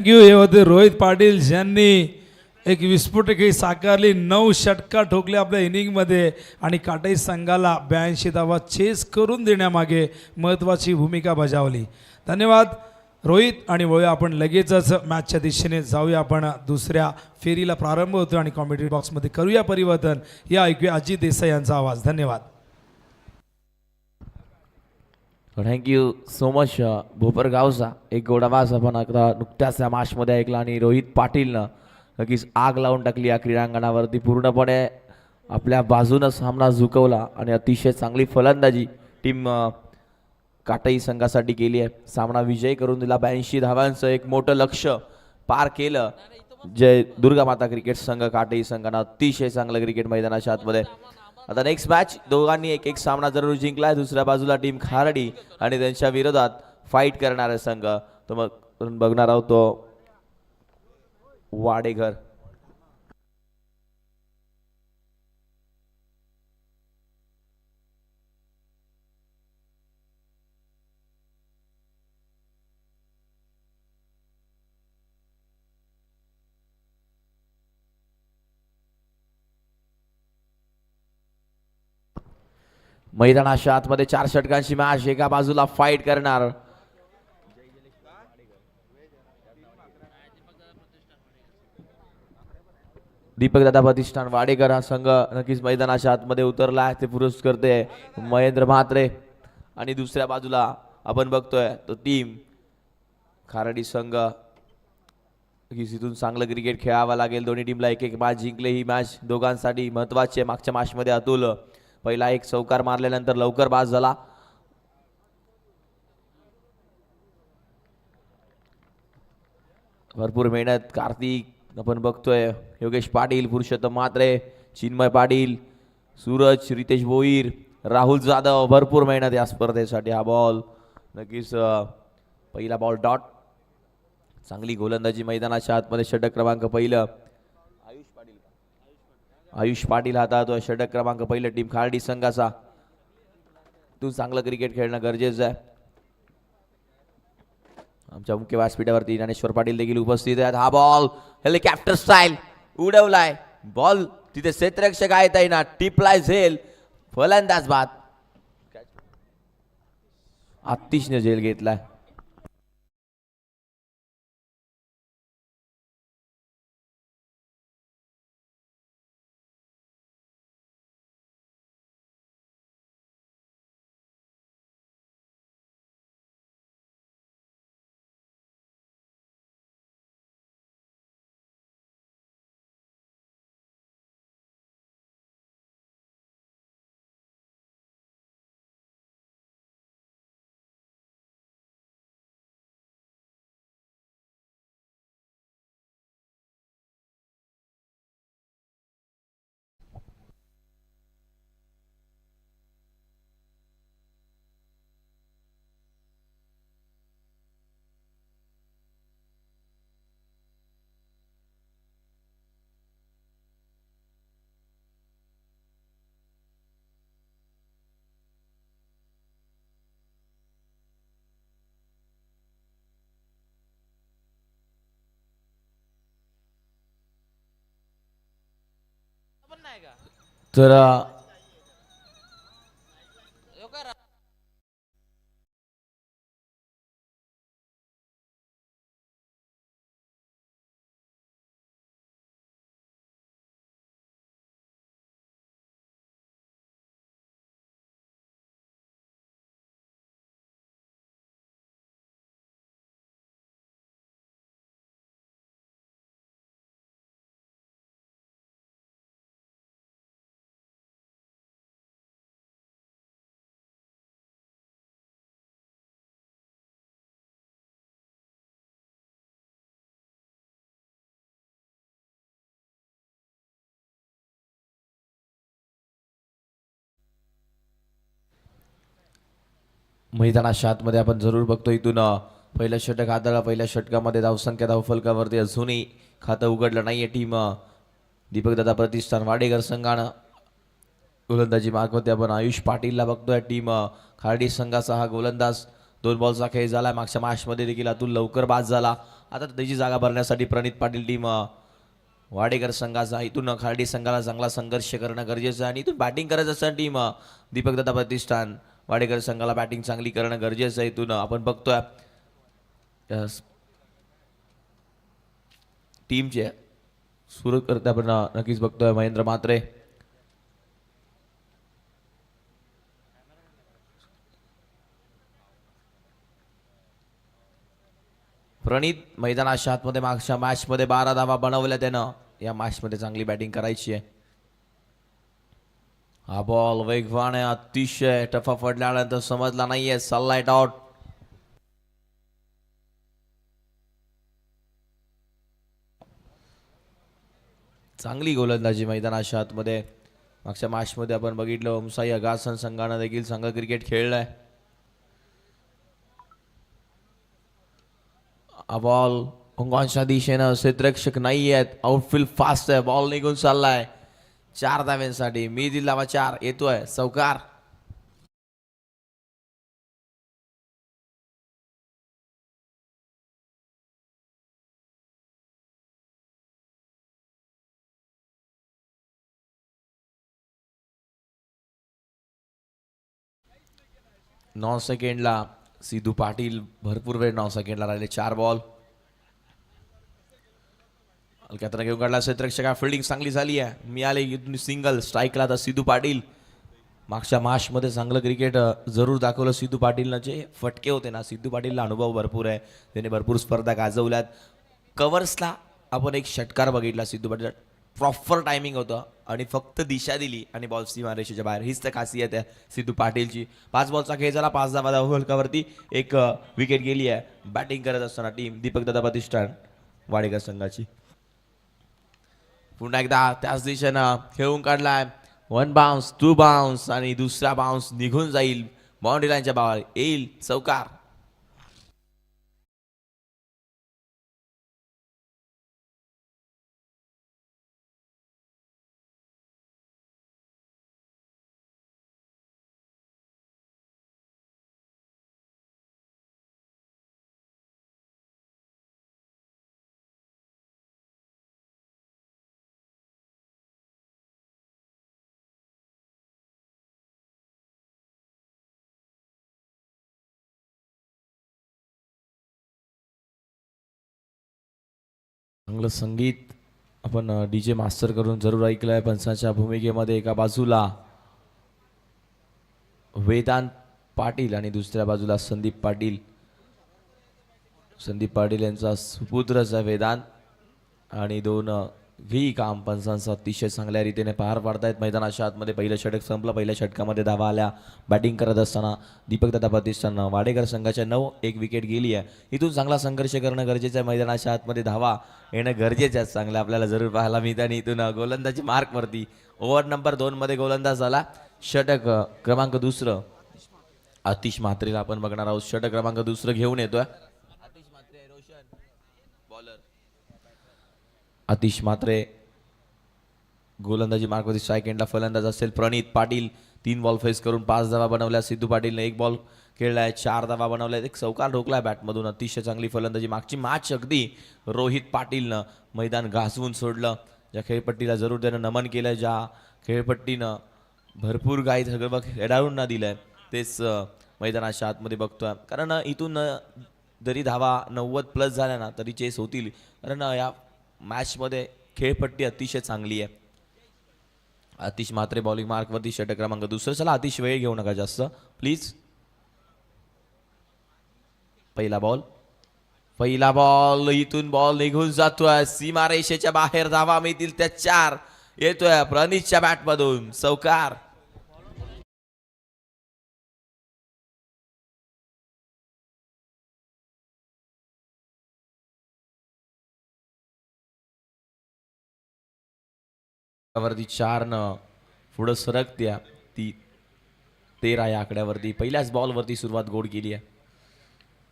Thank you. हे होते रोहित पाटील ज्यांनी एक विस्फोटक ही साकारली. 9 षटका ठोकले आपल्या इनिंगमध्ये आणि काटाई संघाला 82 धावा चेस करून देण्यामागे महत्त्वाची भूमिका बजावली. धन्यवाद रोहित. आणि वळूया आपण लगेचच मॅचच्या दिशेने जाऊया. आपण दुसऱ्या फेरीला प्रारंभ होतो आणि कॉमेंट्री बॉक्समध्ये करूया परिवर्तन. या ऐकूया अजित देसाई यांचा आवाज. धन्यवाद. थँक्यू सो मच भोपरगावचा एक गोडावाज आपण आता नुकत्याच या मॅचमध्ये ऐकला आणि रोहित पाटीलनं नक्कीच आग लावून टाकली या क्रीडांगणावरती. पूर्णपणे आपल्या बाजूनं सामना झुकवला आणि अतिशय चांगली फलंदाजी टीम काटाई संघासाठी केली आहे. सामना विजयी करून दिला. 82 धावांचं एक मोठं लक्ष्य पार केलं. जय दुर्गा माता क्रिकेट संघ काटाई संघानं अतिशय चांगलं क्रिकेट मैदानाच्या आतमध्ये. आता नेक्स्ट मॅच दोघांनी एक एक सामना जरूर जिंकलाय. दुसऱ्या बाजूला टीम खारडी आणि त्यांच्या विरोधात फाईट करणारे संघ तो मग बघणार आहोत तो वाडेघर. मैदानाच्या आतमध्ये 4 षटकांची मॅच. एका बाजूला फाईट करणार दीपक दादा प्रतिष्ठान वाडेकर हा संघ नक्कीच मैदानाच्या आतमध्ये उतरला आहे. ते पुरुष करते महेंद्र म्हात्रे आणि दुसऱ्या बाजूला आपण बघतोय तो टीम खारडी संघ. इथून चांगलं क्रिकेट खेळावं लागेल. दोन्ही टीमला एक एक मॅच जिंकले. ही मॅच दोघांसाठी महत्त्वाची आहे. मागच्या मॅचमध्ये अतुल पहिला एक चौकार मारल्यानंतर लवकर बाद झाला. भरपूर मेहनत कार्तिक आपण बघतोय. योगेश पाटील, पुरुषोत्तम म्हात्रे, चिन्मय पाटील, सूरज, रितेश भोईर, राहुल जाधव भरपूर मेहनत या स्पर्धेसाठी. हा बॉल नक्कीच पहिला बॉल डॉट. चांगली गोलंदाजी मैदानाच्या आतमध्ये. षटक क्रमांक पहिलं आयुष पाटील हाताळतोय. षटक क्रमांक पहिलं टीम खारडी संघाचा. तू चांगलं क्रिकेट खेळणं गरजेचं आहे. आमच्या मुख्य व्यासपीठावरती ज्ञानेश्वर पाटील देखील उपस्थित आहेत. हा बॉल हेलिकॉप्टर स्टाईल उडवलाय. बॉल तिथे क्षेत्ररक्षक आहेत ना टिपलाय झेल. फलंदाज बाद. आतिशने झेल घेतलाय. तर मैदानाच्या आतमध्ये आपण जरूर बघतो. इथून पहिलं षटक हाताळा. पहिल्या षटकामध्ये धावसंख्या धावफलकावरती अजूनही खातं उघडलं नाहीये. टीम दीपक दादा प्रतिष्ठान वाडेकर संघानं गोलंदाजी मार्गमध्ये आपण आयुष पाटीलला बघतोय. टीम खारडी संघाचा हा गोलंदाज 2 बॉलचा खेळ झाला. मागच्या मॅचमध्ये देखील अतुल लवकर बाद झाला आता त्याची जागा भरण्यासाठी प्रणित पाटील टीम वाडेकर संघाचा इथून खार्डी संघाला चांगला संघर्ष करणं गरजेचं आहे आणि इथून बॅटिंग करायचं असं टीम दीपक दत्ता प्रतिष्ठान वाडेकर संघाला बॅटिंग चांगली करणं गरजेचं आहे. इथून आपण बघतोय टीमचे सुरू करते आपण नक्कीच बघतोय महेंद्र म्हात्रे. प्रणित मैदानाच्या आतमध्ये मागच्या मॅचमध्ये 12 धावा बनवल्या त्यानं. या मॅचमध्ये चांगली बॅटिंग करायची आहे. हा बॉल वेगवान आहे, अतिशय टफा पडल्यानंतर समजला नाहीये, सनलाइट आउट. चांगली गोलंदाजी मैदानाच्या आतमध्ये. मागच्या मॅचमध्ये आपण बघितलं ओमसाई अगासन संघानं देखील चांगलं क्रिकेट खेळलंय. हा बॉल अंगांच्या दिशेनं क्षेत्ररक्षक नाही आहेत, आउटफील्ड फास्ट आहे, बॉल निघून चाललाय 4 धाव्यांसाठी. मी दिला 4 येतोय चौकार. नऊ सेकंडला सिद्धू पाटील भरपूर वेळ 9 सेकंडला राहिले. 4 बॉल हलक्यात घेऊन काढला क्षेत्ररक्षक. फिल्डिंग चांगली झाली आहे, मिळाले सिंगल. स्ट्राईकला तर सिद्धू पाटील. मागच्या मॅचमध्ये चांगलं क्रिकेट जरूर दाखवलं सिद्धू पाटीलनं. जे फटके होते ना, सिद्धू पाटीलला अनुभव भरपूर आहे, त्याने भरपूर स्पर्धा गाजवल्यात. कव्हर्सला आपण एक षटकार बघितला सिद्धू पाटील, प्रॉपर टायमिंग होतं आणि फक्त दिशा दिली आणि बॉल सीमारेषेच्या बाहेर. हीच तर खासियत आहे सिद्धू पाटीलची. 5 बॉलचा खेळ झाला, 5 धावा फलकावरती, एक विकेट गेली आहे. बॅटिंग करत असताना टीम दीपक दत्ता प्रतिष्ठान वाडेकर संघाची. पुन्हा एकदा त्याच दिशेनं खेळून काढलाय. 1 बाउन्स, 2 बाउन्स आणि दुसरा बाउन्स निघून जाईल, बाउंड्री लाईनच्या बाहेर येईल चौकार. चांगलं संगीत आपण डीजे मास्टर करून जरूर ऐकलंय. पंचाच्या भूमिकेमध्ये एका बाजूला वेदांत पाटील आणि दुसऱ्या बाजूला संदीप पाटील. संदीप पाटील यांचा सुपुत्रच आहे वेदांत आणि दोन्ही काम पंचांचं अतिशय चांगल्या रीतीने पार पाडतायत. मैदानाच्या आतमध्ये पहिलं षटक संपलं. पहिल्या षटकामध्ये धावा आल्या. बॅटिंग करत असताना दीपक दत्ता प्रतिष्ठान वाडेकर संघाच्या 9, एक विकेट गेली आहे. इथून चांगला संघर्ष करणं गरजेचं आहे. मैदानाच्या आतमध्ये धावा येणं गरजेचं आहे. चांगलं आपल्याला जरूर पाहायला मिळतं. आणि इथून गोलंदाजी मार्कवरती ओव्हर नंबर 2 मध्ये गोलंदाज झाला. षटक क्रमांक 2 आतिश म्हात्रेला आपण बघणार आहोत. षटक क्रमांक 2 घेऊन येतोय आतिश म्हात्रे. गोलंदाजी मार्कवरती स्ट्राईक एंडला फलंदाज असेल प्रणित पाटील. 3 बॉल फेस करून 5 धावा बनवल्या. सिद्धू पाटीलने 1 बॉल खेळलाय, 4 धावा बनवल्या. एक चौकार ठोकलाय बॅटमधून. अतिशय चांगली फलंदाजी. मागची मॅच अगदी रोहित पाटीलनं मैदान गाजवून सोडलं. ज्या खेळपट्टीला जरूर त्यानं नमन केलं, ज्या खेळपट्टीनं भरपूर काही सगळं खेळाडूंना दिलंय, तेच मैदानाच्या आतमध्ये बघतोय. कारण इथून जरी धावा 90+ झाल्या ना तरी चेस होतील, कारण या मॅचमध्ये खेळपट्टी अतिशय चांगली आहे. आतिश म्हात्रे बॉलिंग मार्कवरती षटक क्रमांक 2. चला अतिश वेळ घेऊ नका जास्त प्लीज. पहिला बॉल इथून बॉल निघून जातोय सीमारेषेच्या बाहेर. धावा मिळतील त्या 4. येतोय प्रणितच्या बॅटमधून चौकार. वरती 4 न पुढं सरकत्या ती 13 या आकड्यावरती. पहिल्याच बॉलवरती सुरुवात गोड केली आहे.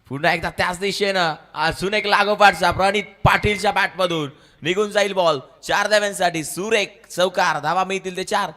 पुन्हा एकदा त्याच दिशेनं अजून एक लागोपाठचा प्रणित पाटीलच्या बॅटमधून निघून जाईल बॉल 4 धाव्यांसाठी. सुरेख चौकार. धावा मिळतील ते 4.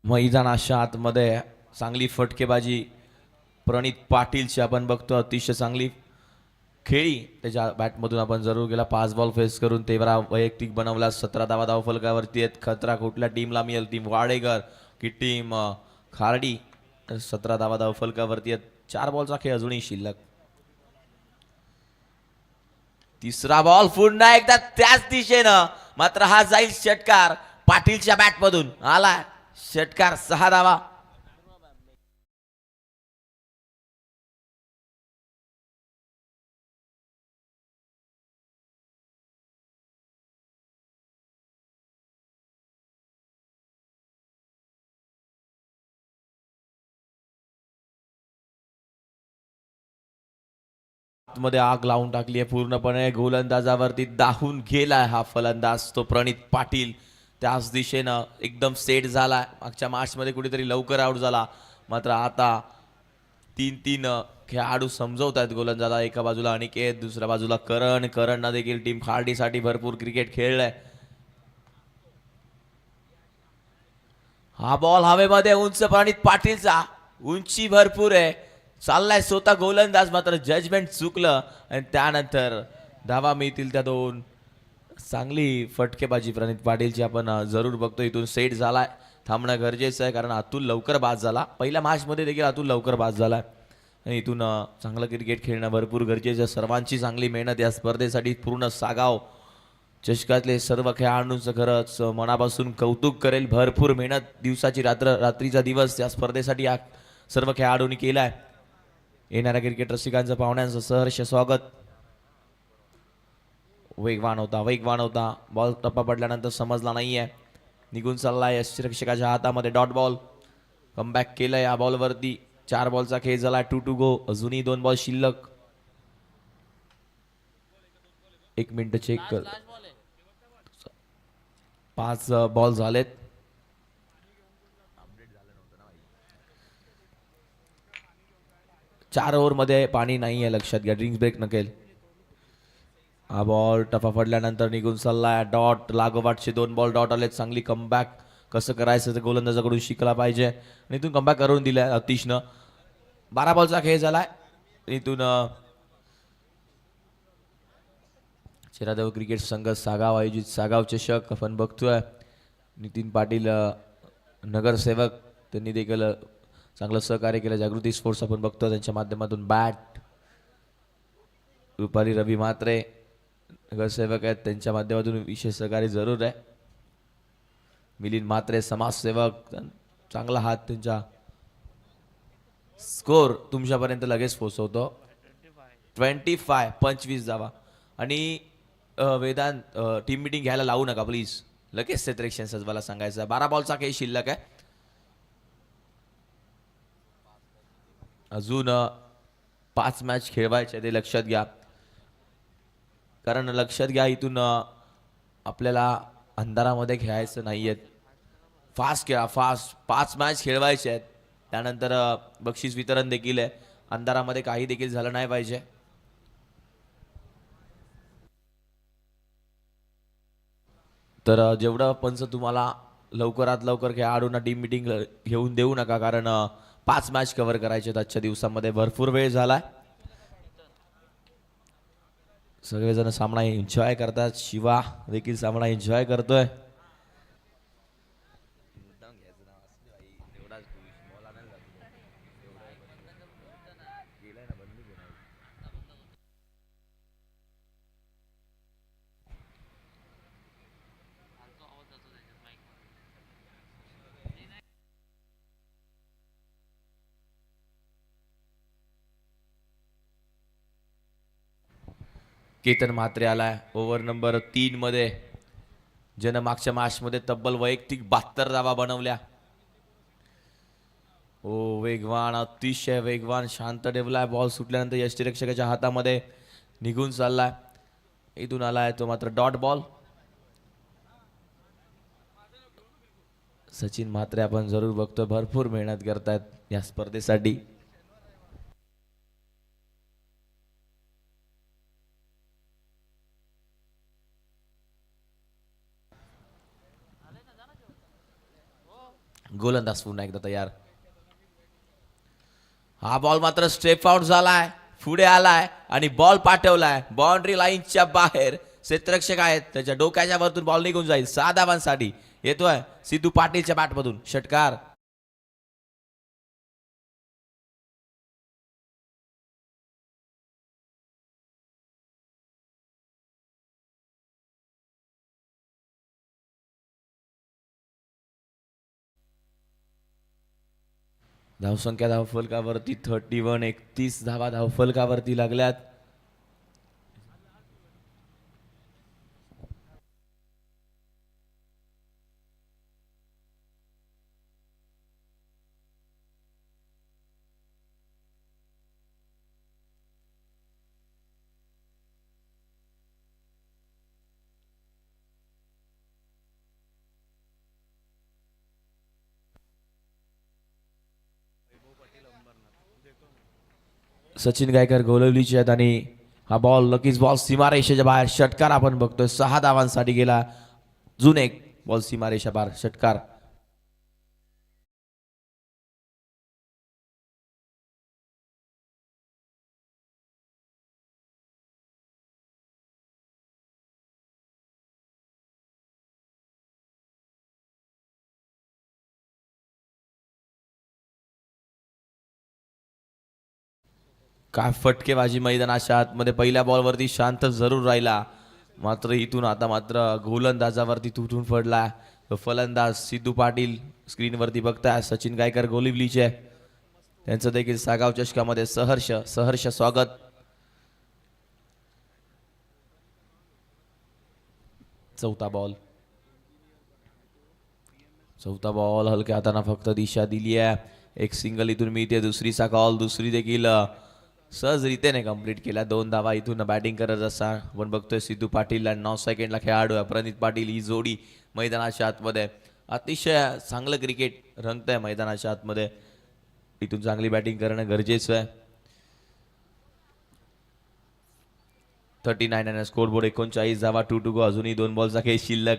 मैदानाच्या आतमध्ये चांगली फटकेबाजी प्रणित पाटीलची आपण बघतो, अतिशय चांगली खेळी त्याच्या बॅटमधून आपण जरूर गेला. 5 बॉल फेस करून 13 वैयक्तिक बनवला. 17 धावा फलकावरती आहेत. खतरा कुठल्या टीमला मिळेल? टीम वाडेकर की टीम खार्डी? 17 धावा फलकावरती आहेत. 4 बॉलचा खेळ अजूनही शिल्लक. तिसरा बॉल पुन्हा एकदा त्याच दिशेनं, मात्र हा जाईल षटकार. पाटीलच्या बॅटमधून आला षटकार. 6 धावा. मध्ये आग लावून टाकली आहे पूर्णपणे. गोलंदाजावरती दाहून गेलाय हा फलंदाज, तो प्रणित पाटील. त्याच दिशेनं एकदम सेट झालाय. मागच्या मॅचमध्ये कुठेतरी लवकर आउट झाला, मात्र आता 3-3 खेळाडू समजवत आहेत गोलंदाजा. एका बाजूला अनिकेत, दुसऱ्या बाजूला करणनं देखील टीम खार्डीसाठी भरपूर क्रिकेट खेळलाय. हा बॉल हवेमध्ये उंच, प्रणित पाटीलचा उंची भरपूर आहे. चाललाय स्वतः गोलंदाज, मात्र जजमेंट चुकलं आणि त्यानंतर धावा मिळतील त्या 2. चांगली फटकेबाजी प्रणित पाटीलची आपण जरूर बघतो. इथून सेट झालाय. थांबणं गरजेचं आहे, कारण अतुल लवकर बाद झाला. पहिल्या मॅचमध्ये देखील अतुल लवकर बाद झाला आणि इथून चांगलं क्रिकेट खेळणं भरपूर गरजेचं आहे. सर्वांची चांगली मेहनत या स्पर्धेसाठी. पूर्ण सागाव चषकातले सर्व खेळाडूंचं खरंच मनापासून कौतुक करेल. भरपूर मेहनत, दिवसाची रात्रीचा दिवस या स्पर्धेसाठी या सर्व खेळाडूंनी केलाय. येणाऱ्या क्रिकेट रसिकांचं, पाहुण्यांचं सहर्ष स्वागत. वेगवान होता बॉल. टप्पा पडल्यानंतर समजला नाहीये, निघून चाललाय यष्टिरक्षकाच्या हातामध्ये. Dot ball. कमबॅक केलं या बॉलवरती. 4 बॉलचा खेळ झाला. 2 गो. अजूनही 2 बॉल शिल्लक. 1 मिनिट चेक कर. 5 बॉल झालेत. चार ओव्हरमध्ये पाणी नाही आहे, लक्षात घ्या. ड्रिंक्स ब्रेक नकेल. हा बॉल टफा पडल्यानंतर निघून चाललाय. डॉट लागोपाठचे 2 बॉल डॉट आले. चांगली कमबॅक कसं करायचं ते गोलंदाजाकडून शिकला पाहिजे. आणि इथून कमबॅक करून दिलाय अतिशनं. 12 बॉलचा खेळ झालाय. इथून चिरादेव क्रिकेट संघ सागाव आयोजित सागाव चषक आपण बघतोय. नितीन पाटील नगरसेवक, त्यांनी देखील चांगलं सहकार्य केलं. जागृती स्पोर्ट्स आपण बघतो, त्यांच्या माध्यमातून बॅट. रुपाली रवी म्हात्रे नगरसेवक आहेत, त्यांच्या माध्यमातून विशेष सहकार्य जरूर आहे. मिलिंद म्हात्रे समाजसेवक, चांगला हात त्यांच्या. स्कोर तुमच्यापर्यंत लगेच पोहोचवतो. 25 धावा. आणि वेदांत, टीम मीटिंग घ्यायला लावू नका प्लीज, लगेच क्षेत्रेक्षण सजवायला सांगायचं. 12 बॉलचा काही शिल्लक आहे. अजून 5 मॅच खेळवायचे, ते लक्षात घ्या. कारण लक्षात घ्या, इथून आपल्याला अंधारामध्ये खेळायचं नाहीये. फास्ट खेळा, फास्ट. 5 मॅच खेळवायचे आहेत. त्यानंतर बक्षीस वितरण देखील आहे. अंधारामध्ये काही देखील झालं नाही पाहिजे. तर जेवढं पंच तुम्हाला लवकरात लवकर खेळाडूंना टीम मीटिंग घेऊन देऊ नका, कारण 5 मॅच कव्हर करायचे आहेत आजच्या दिवसामध्ये. भरपूर वेळ झालाय. सगळेजण सामना एन्जॉय करतात. शिवा देखील सामना एन्जॉय करतोय. केतन म्हात्रे आलाय ओव्हर नंबर 3 मध्ये. ज्यानं मागच्या मॅचमध्ये तब्बल वैयक्तिक 72 धावा बनवल्या. ओ वेगवान, अतिशय वेगवान. शांत ठेवलाय. बॉल सुटल्यानंतर यष्टिरक्षकाच्या हातामध्ये निघून चाललाय. इथून आलाय तो मात्र डॉट बॉल. सचिन म्हात्रे आपण जरूर बघतोय, भरपूर मेहनत करतायत या स्पर्धेसाठी. गोलंदाज पुन्हा एकदा तयार. हा बॉल मात्र स्टेप आउट झालाय, पुढे आलाय आणि बॉल पाठवलाय बाउंड्री लाईनच्या बाहेर. क्षेत्ररक्षक आहेत, त्याच्या डोक्याच्या वरतून बॉल निघून जाईल. 6 धावांसाठी येतोय सिद्धू पाटीलच्या बॅटमधून षटकार. धावसंख्या धावफलकावरती 31, 31 धावा धावफलकावरती लागल्यात. सचिन गायकर गोलवलीचे आहेत आणि हा बॉल नक्कीच बॉल सीमारेषेच्या बाहेर. षटकार आपण बघतोय. 6 धावांसाठी गेला. अजून एक बॉल सीमारेषा बाहेर. षटकार. काय फटकेबाजी मैदानाच्या आतमध्ये. पहिल्या बॉलवरती शांत जरूर राहिला, मात्र इथून आता मात्र गोलंदाजावरती तुटून पडला. फलंदाज सिद्धू पाटील स्क्रीनवरती बघताय. सचिन गायकर गोलिवलीचे, त्यांचं देखील सागाव चषकामध्ये सहर्ष स्वागत. चौथा बॉल हलक्या हाताना फक्त दिशा दिली आहे. एक सिंगल इथून मिळते. दुसरीचा कॉल, दुसरी देखील सहजरीतीने कंप्लीट केला. 2 धावा इथून बॅटिंग करत असता आपण बघतोय सिद्धू पाटील आणि 9 सेकंडला खेळाडू आहे प्रणित पाटील. ही जोडी मैदानाच्या आतमध्ये अतिशय चांगलं क्रिकेट रंगतंय मैदानाच्या आतमध्ये. इथून चांगली बॅटिंग करणं गरजेचं आहे. 39 आणि स्कोरबोर्ड 39 धावा. 2 to go. अजूनही 2 बॉलचा खेळ शिल्लक.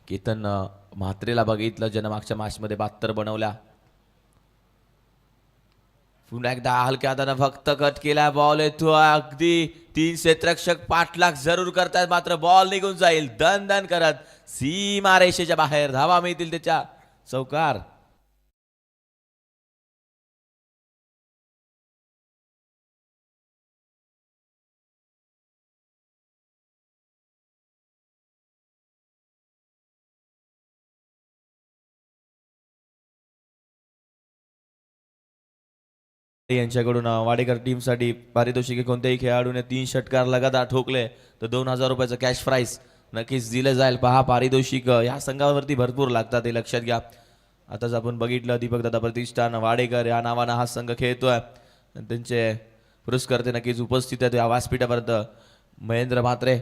केतन म्हात्रेला बघितलं, ज्यानं मागच्या मॅचमध्ये 72 बनवल्या. पुन्हा एकदा हलक्या हातानं फक्त कट केला. बॉल येतो अगदी 3 क्षेत्ररक्षक पाठलाग जरूर करतात, मात्र बॉल निघून जाईल दन करत सीमा रेषेच्या बाहेर. धावा मिळतील त्याच्या. चौकार. यांच्याकडून वाडेकर टीमसाठी पारितोषिके कोणत्याही खेळाडूने 3 षटकार लगातार ठोकले तर 2000 रुपयाचं कॅश प्राइस नक्कीच दिलं जाईल. पहा, पारितोषिक या संघावरती भरपूर लागतात, हे लक्षात घ्या. आताच आपण बघितलं दीपक दादा प्रतिष्ठान वाडेकर या नावानं हा संघ खेळतोय. त्यांचे पुरस्कर्ते नक्कीच उपस्थित आहेत या व्यासपीठापर्यंत. महेंद्र म्हात्रे,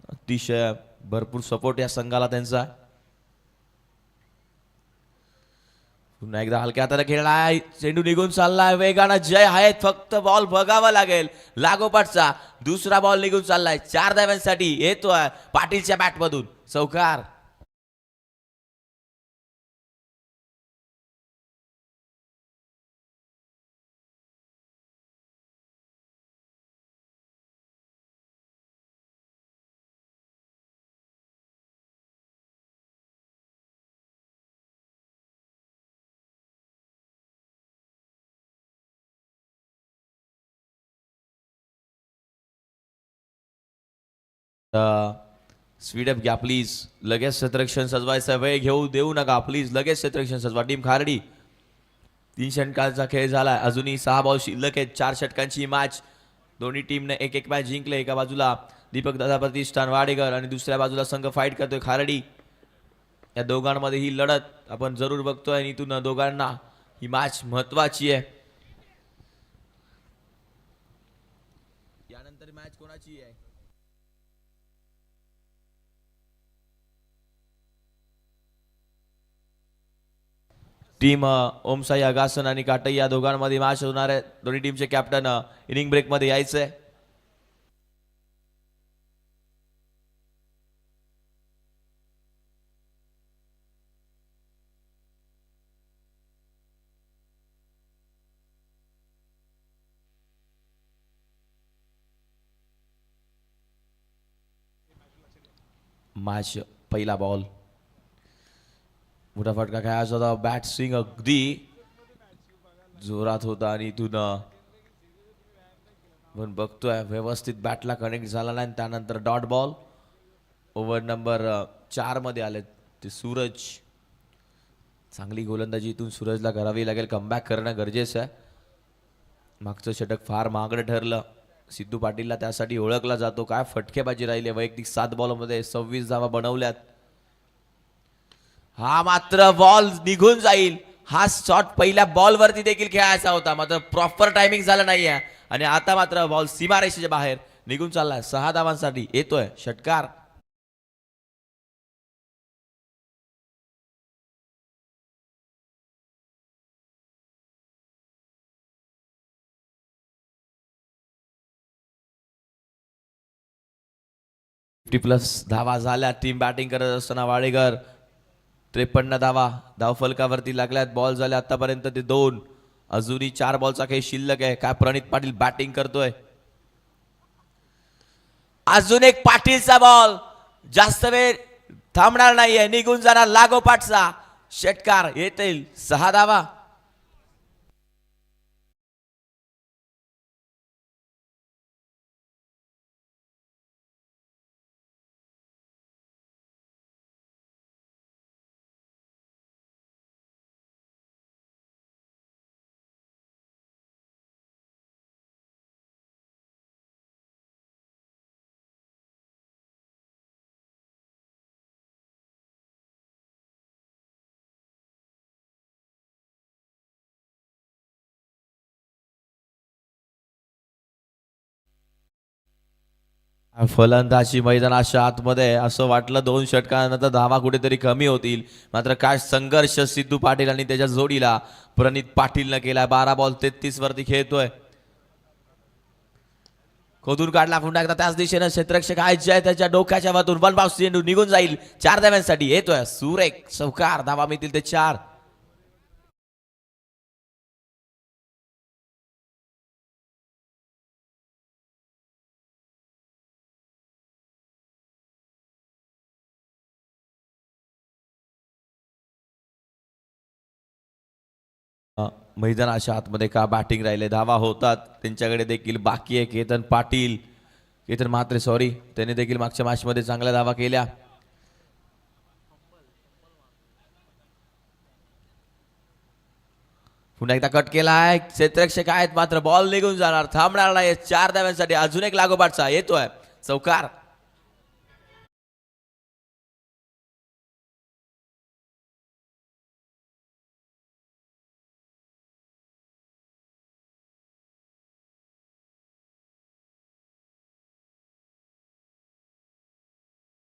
अतिशय भरपूर सपोर्ट या संघाला त्यांचा. पुन्हा एकदा हलक्या हाताने खेळलाय, चेंडू निघून चाललाय वेगानं. जय आहेत, फक्त बॉल बघावा लागेल लागोपाठचा. दुसरा बॉल निघून चाललाय. 4 धाव्यांसाठी येतोय पाटीलच्या बॅटमधून. चौकार. स्पीड अप घ्या प्लीज. लगेच क्षेत्ररक्षण सजवायचा वेळ घेऊ देऊ नका प्लीज. लगेच क्षेत्ररक्षण सजवा. टीम खारडी. 3 षटकांचा खेळ झालाय. अजूनही 6 बॉल शिल्लक आहेत. 4 षटकांची मॅच. दोन्ही टीमने एक मॅच जिंकले. एका बाजूला दीपक दादा प्रतिष्ठान वाडेकर आणि दुसऱ्या बाजूला संघ फाईट करतोय खारडी. या दोघांमध्ये ही लढत आपण जरूर बघतोय आणि इथून दोघांना ही मॅच महत्वाची आहे. यानंतर मॅच कोणाची आहे? टीम ओमसाई अगासन आणि काटई या दोघांमध्ये मॅच होणार आहे. दोन्ही टीमचे कॅप्टन इनिंग ब्रेक मध्ये यायचंय. मॅच पहिला बॉल मोठा फटका खेळायचा होता. बॅट स्विंग अगदी जोरात होता आणि इथून पण बघतोय व्यवस्थित बॅटला कनेक्ट झाला नाही. त्यानंतर डॉट बॉल. ओव्हर नंबर 4 मध्ये आले ते सूरज. चांगली गोलंदाजी इथून सूरजला करावी लागेल. कमबॅक करणं गरजेचं आहे. मागचं षटक फार महागडं ठरलं. सिद्धू पाटीलला त्यासाठी ओळखला जातो. काय फटकेबाजी राहिली. वैयक्तिक 7 बॉलमध्ये 26 धावा बनवल्यात. हा मात्र बॉल निघून जाईल. हा शॉट पहिल्या बॉलवरती देखील खेळायचा होता, मात्र प्रॉपर टायमिंग झालं नाहीये आणि आता मात्र बॉल सीमारेषेच्या बाहेर निघून चाललाय. 6 धावांसाठी येतोय षटकार. प्लस धावा झाल्या. टीम बॅटिंग करत असताना वाडेकर 53 धावा धावफलकावरती लागल्यात. बॉल झाले आतापर्यंत ते 2. अजूनही 4 बॉलचा काही शिल्लक आहे. काय प्रणित पाटील बॅटिंग करतोय. अजून एक पाटीलचा बॉल. जास्त वेळ थांबणार नाहीये. निघून जाणार लागोपाठचा षटकार. येतील 6 धावा. फलंदाजी मैदानाच्या आतमध्ये असं वाटलं 2 षटकानंतर धावा कुठेतरी कमी होतील, मात्र काय संघर्ष सिद्धू पाटील आणि त्याच्या जोडीला प्रणित पाटीलनं केला. 12 बॉल 33 वरती खेळतोय. खोदून काढला पुन्हा एकदा त्याच दिशेनं क्षेत्ररक्षक आहे त्याच्या डोक्याच्या वरतून 1 बाउन्स चेंडू निघून जाईल. 4 धाव्यांसाठी येतोय सुरेख चौकार. धावा मिळतील ते 4. मैदानाच्या आतमध्ये का बॅटिंग राहिले. धावा होतात त्यांच्याकडे देखील बाकी आहे. केतन पाटील, केतन म्हात्रे सॉरी, त्याने देखील मागच्या मॅच मध्ये चांगल्या धावा केल्या. पुन्हा एकदा कट केला आहे. क्षेत्ररक्षक आहेत मात्र बॉल निघून जाणार. थांबणार नाही. 4 धाव्यांसाठी अजून एक लागोपाठचा येतोय चौकार.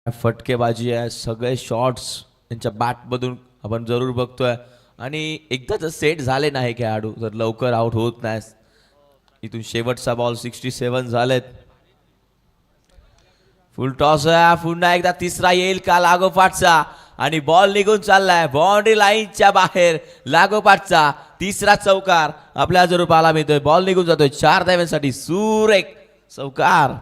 फटकेबाजी आहे. सगळे शॉट्स त्यांच्या बॅटमधून आपण जरूर बघतोय आणि एकदा जर सेट झाले नाही खेळाडू तर लवकर आउट होत नाही. इथून शेवटचा बॉल 67 झालेत. फुल टॉस आहे. पुन्हा एकदा तिसरा येईल का लागोपाठचा आणि बॉल निघून चाललाय बाउंड्री लाईनच्या बाहेर. लागोपाठचा तिसरा चौकार आपल्या जरूर पाहायला मिळतोय. बॉल निघून जातोय. 4 धाव्यांसाठी सुरेख चौकार.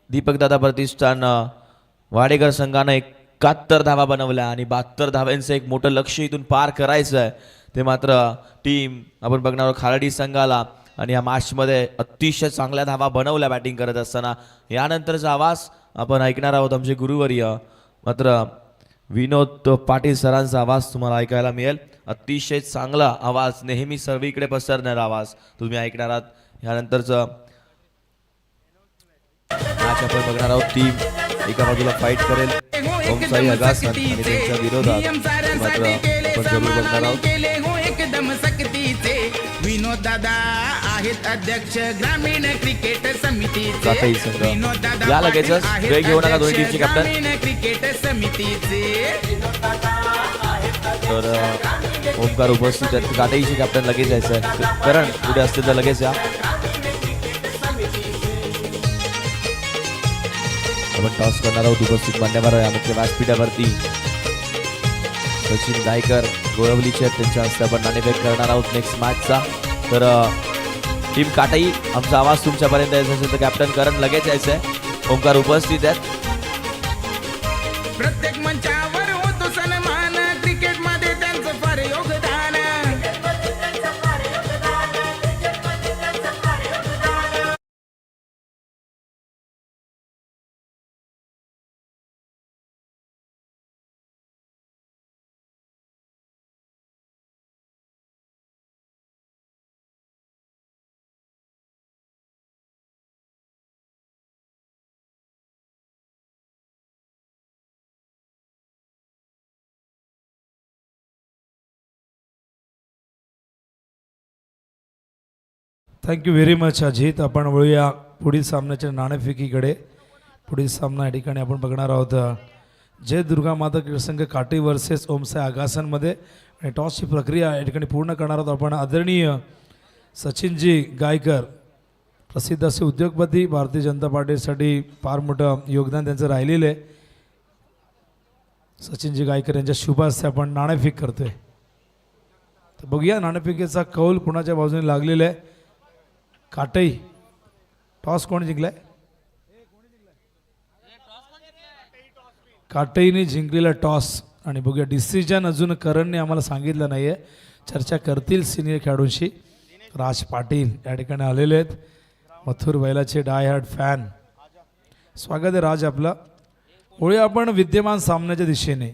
दीपक दादा प्रतिष्ठान वाडेकर संघानं 71 धावा बनवल्या आणि 72 धाव्यांचं एक मोठं लक्ष इथून पार करायचं आहे. ते मात्र टीम आपण बघणार आहोत खारडी संघाला आणि या मॅचमध्ये अतिशय चांगल्या धावा बनवल्या बॅटिंग करत असताना. यानंतरचा आवाज आपण ऐकणार आहोत आमचे गुरुवर्य मात्र विनोद पाटील सरांचा आवाज तुम्हाला ऐकायला मिळेल. अतिशय चांगला आवाज, नेहमी सर्वीकडे पसरणारा आवाज तुम्ही ऐकणार आहात. यानंतरचं मॅच आपण बघणार आहोत. टीम एका बाजूला फाईट करेल ओमसाई अगासन आणि त्यांच्या विरोधात मात्र आपण जरूर बघणार आहोत. विनोद दादा आहेत अध्यक्ष ग्रामीण क्रिकेट समितीचे. जाता संघ या लगेचच वेळ घेऊ नका दोन्ही टीमचे कॅप्टन. क्रिकेट समितीचे तर ओमकार उपस्थित आहेत. काटेईचे कॅप्टन लगेच यायचं आहे. करण पुढे असतील तर लगेच या. आपण टॉस करणार आहोत. उपस्थित मान्यवर या मुख्य व्यासपीठावरती सचिन गायकर गोळवलीचे त्यांच्या हस्ते आपण नाणेफेक करणार आहोत नेक्स्ट मॅचचा. तर टीम काटाई आमचा आवाज तुमच्यापर्यंत यायचा असेल तर कॅप्टन करण लगेच यायचं आहे. ओमकार उपस्थित आहेत. प्रत्येक मंचावर होतो सन्मान क्रिकेट मध्ये त्यांचं फार योगदान. Thank you very much Ajit. आपण वळूया पुढील सामन्याच्या नाणेफेकीकडे. पुढील सामना या ठिकाणी आपण बघणार आहोत जय दुर्गा माता क्रीडा संघ काटे वर्सेस ओमसाई आगासनमध्ये. आणि टॉसची प्रक्रिया या ठिकाणी पूर्ण करणार आहोत आपण. आदरणीय सचिनजी गायकर प्रसिद्ध असे उद्योगपती, भारतीय जनता पार्टीसाठी फार मोठं योगदान त्यांचं राहिलेलं आहे. सचिनजी गायकर यांच्या शुभ हस्ते आपण नाणेफेक करतोय. तर बघूया नाणेफेकीचा कौल कुणाच्या बाजूने लागलेला आहे. काटई टॉस कोण जिंकलाय? काटईने जिंकलेला टॉस. आणि बघूया डिसिजन अजून करणने आम्हाला सांगितलं नाही आहे. चर्चा करतील सिनियर खेळाडूंशी. राज पाटील या ठिकाणी आलेले आहेत, मथुर बैलाचे डाय हार्ड फॅन. स्वागत आहे राज आपलं. वळूया आपण विद्यमान सामन्याच्या दिशेने.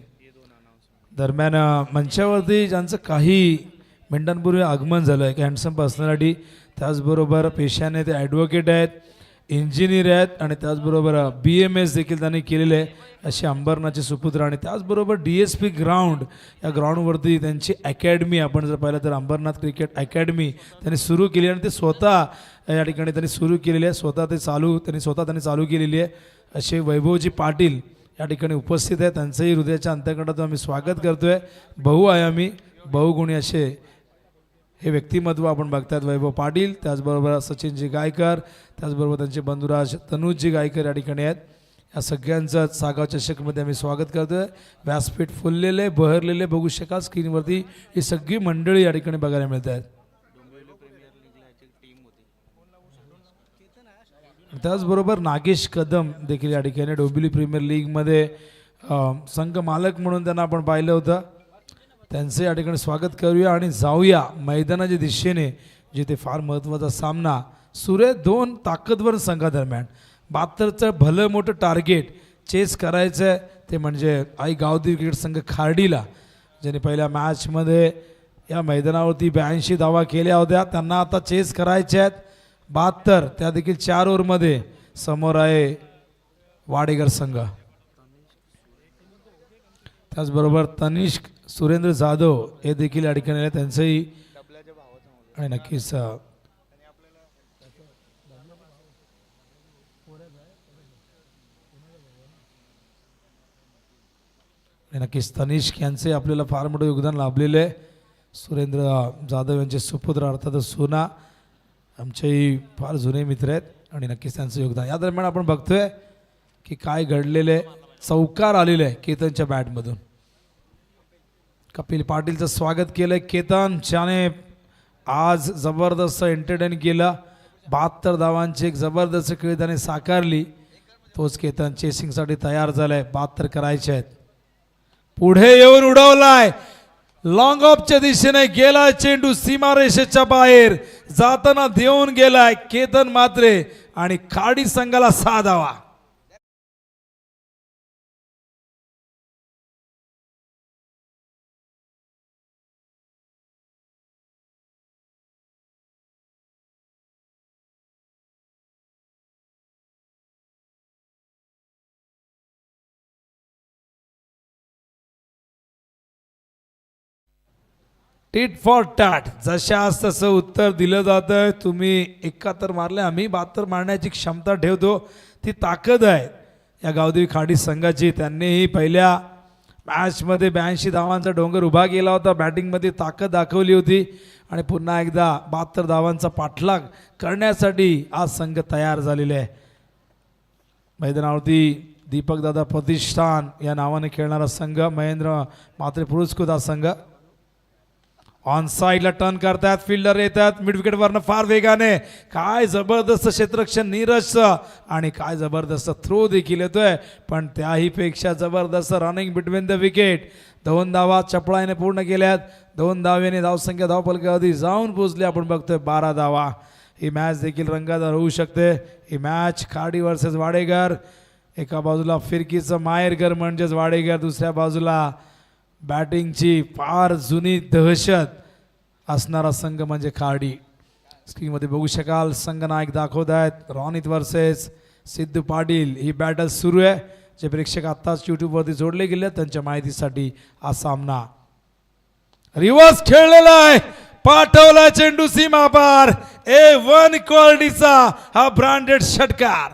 दरम्यान मंचावरती ज्यांचं काही मिनिटांपूर्वी आगमन झालं आहे, की हँडसम पर्सनॅलिटी, त्याचबरोबर पेशाने ते ॲडव्होकेट आहेत, इंजिनियर आहेत आणि त्याचबरोबर BMS देखील त्यांनी केलेले आहे, असे अंबरनाथचे सुपुत्र. आणि त्याचबरोबर DSP ग्राउंड, या ग्राउंडवरती त्यांची अकॅडमी आपण जर पाहिलं तर अंबरनाथ क्रिकेट अकॅडमी त्यांनी सुरू केली. आणि ते स्वतः या ठिकाणी त्यांनी सुरू केलेली आहे, त्यांनी चालू केलेली आहे. असे वैभवजी पाटील या ठिकाणी उपस्थित आहे. त्यांचंही हृदयाच्या अंतःकरणातून आम्ही स्वागत करतोय. बहुआयामी बहुगुणी असे हे व्यक्तिमत्व आपण बघतात. वैभव पाटील, त्याचबरोबर सचिनजी गायकर, त्याचबरोबर त्यांचे बंधुराज तनुजजी गायकर या ठिकाणी आहेत. या सगळ्यांचं सागाव चषकमध्ये आम्ही स्वागत करतोय. व्यासपीठ फुललेले बहरलेले बघू शकाल स्क्रीनवरती. ही सगळी मंडळी या ठिकाणी बघायला मिळत आहेत. त्याचबरोबर नागेश कदम देखील या ठिकाणी डोंबिवली प्रीमियर लीगमध्ये संघ मालक म्हणून त्यांना आपण पाहिलं होतं. त्यांचं या ठिकाणी स्वागत करूया आणि जाऊया मैदानाच्या दिशेने, जिथे फार महत्त्वाचा सामना सुरू आहे दोन ताकदवर संघादरम्यान. 72चं भलं मोठं टार्गेट चेस करायचं आहे, ते म्हणजे आई गावदेवी क्रिकेट संघ खार्डीला, ज्याने पहिल्या मॅचमध्ये या मैदानावरती 82 धावा केल्या होत्या. त्यांना आता चेस करायचे आहेत 72, त्या देखील 4 ओव्हरमध्ये. समोर आहे वाडेकर संघ, त्याचबरोबर तनिष्क सुरेंद्र जाधव हे देखील या ठिकाणी आहे, त्यांचंही. आणि नक्कीच तनिष्क यांचे आपल्याला फार मोठं योगदान लाभलेलं आहे. सुरेंद्र जाधव यांचे सुपुत्र अर्थात सोना आमचेही फार जुने मित्र आहेत आणि नक्कीच त्यांचं योगदान. या दरम्यान आपण बघतोय की काय घडलेले चौकार आलेले आहे केतनच्या बॅटमधून. कपिल पाटीलचं स्वागत केलंय केतन, ज्याने आज जबरदस्त एंटरटेन केलं. 72 धावांची एक जबरदस्त खेळी त्याने साकारली. तोच केतन चेसिंगसाठी तयार झालाय. 72 करायचे आहेत. पुढे येऊन उडवलाय, लॉंग ऑफच्या दिशेने गेलाय चेंडू, सीमारेषेच्या बाहेर जाताना देऊन गेलाय केतन मात्रे आणि खाडी संघाला 6 धावा. टिट फॉर टॅट, जशास तसं उत्तर दिलं जातं. तुम्ही 71 मारले, आम्ही 72 मारण्याची क्षमता ठेवतो. ती ताकद आहे या गावदेवी खाडी संघाची. त्यांनीही पहिल्या मॅचमध्ये 82 धावांचा डोंगर उभा केला होता, बॅटिंगमध्ये ताकद दाखवली होती आणि पुन्हा एकदा 72 धावांचा पाठलाग करण्यासाठी आज संघ तयार झालेले आहे. मैदानावरती दीपकदादा प्रतिष्ठान या नावाने खेळणारा संघ, महेंद्र म्हात्रे पुरस्कृत हा संघ. ऑन साईडला टर्न करतात, फिल्डर येतात मिड विकेट वरनं फार वेगाने. काय जबरदस्त क्षेत्ररक्षण नीरजचं आणि काय जबरदस्त थ्रो देखील येतोय, पण त्याही पेक्षा जबरदस्त रनिंग बिटवीन द विकेट. 2 धावा चपळाईने पूर्ण केल्यात. 2 धावेने धावसंख्या धावफलकावधी जाऊन पोहोचली. आपण बघतोय 12 धावा. ही मॅच देखील रंगतदार होऊ शकते. ही मॅच खाडी वर्सेस वाडेकर. एका बाजूला फिरकीचं माहेरघर म्हणजेच वाडेकर, दुसऱ्या बाजूला बॅटिंगची फार जुनी दहशत असणारा संघ म्हणजे खाडी. स्क्रीनमध्ये बघू शकाल संघ नायक दाखवत आहेत रोनित वर्सेस सिद्धू पाटील. ही बॅटल सुरू आहे. जे प्रेक्षक आत्ताच यूट्यूबवरती जोडले गेले त्यांच्या माहितीसाठी हा सामना रिव्हर्स खेळलेला आहे. पाठवला चेंडू सीमा पार. A1 क्वालिटीचा हा ब्रँडेड षटकार.